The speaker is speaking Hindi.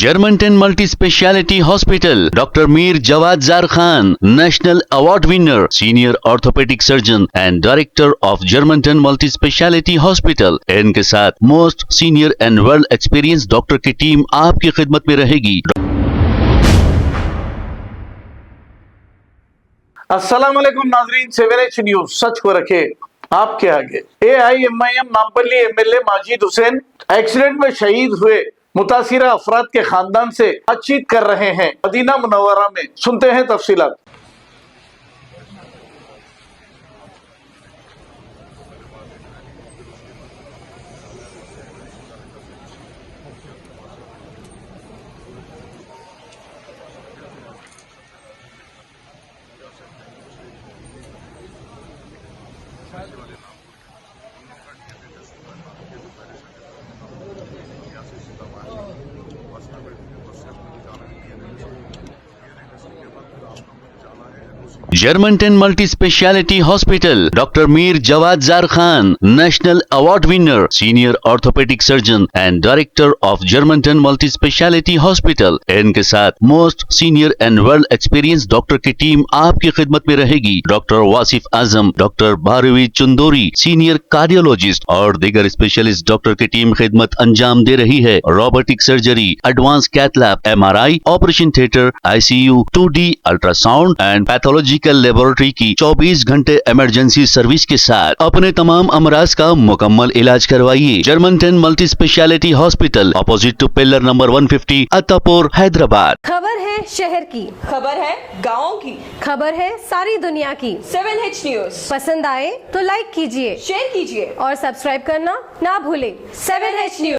Germantown Multi Speciality Hospital, Dr. Mir Jawad Zar Khan, National Award winner, Senior Orthopedic Surgeon and Director of Germantown Multi Speciality Hospital। इनके साथ most senior and world experience doctor की टीम आपकी खिदमत में रहेगी। अस्सलाम वालेकुम नाजरीन, 7H न्यूज सच को रखे आपके आगे। AIMIM Nampally MLA Majid Hussain accident में शहीद हुए मुतासिरा अफराद के खानदान से बातचीत कर रहे हैं मदीना मुनव्वरा में। सुनते हैं तफसीलात। Germantown Multi Speciality Hospital, Dr. Mir Jawad Zar Khan, National Award winner, Senior Orthopedic Surgeon and Director of Germantown Multi Speciality Hospital। इनके साथ most senior and world experience doctor की टीम आपकी खिदमत में रहेगी। Doctor Wasif Azam, doctor Bharvi Chandori, senior cardiologist और दीगर स्पेशलिस्ट डॉक्टर की टीम खिदमत अंजाम दे रही है। Robotic surgery, advance cath lab, MRI, operation theatre, ICU, 2D ultrasound and pathological laboratory की 24 घंटे इमरजेंसी सर्विस के साथ अपने तमाम अमराज का मुकम्मल इलाज करवाइए। Germanton multi speciality hospital, opposite to pillar number 150, Attapur, Hyderabad. खबर है शहर की, खबर है गाँव की, खबर है सारी दुनिया की। 7H न्यूज पसंद आए तो लाइक कीजिए, शेयर कीजिए और सब्सक्राइब करना ना भूलें। 7H news.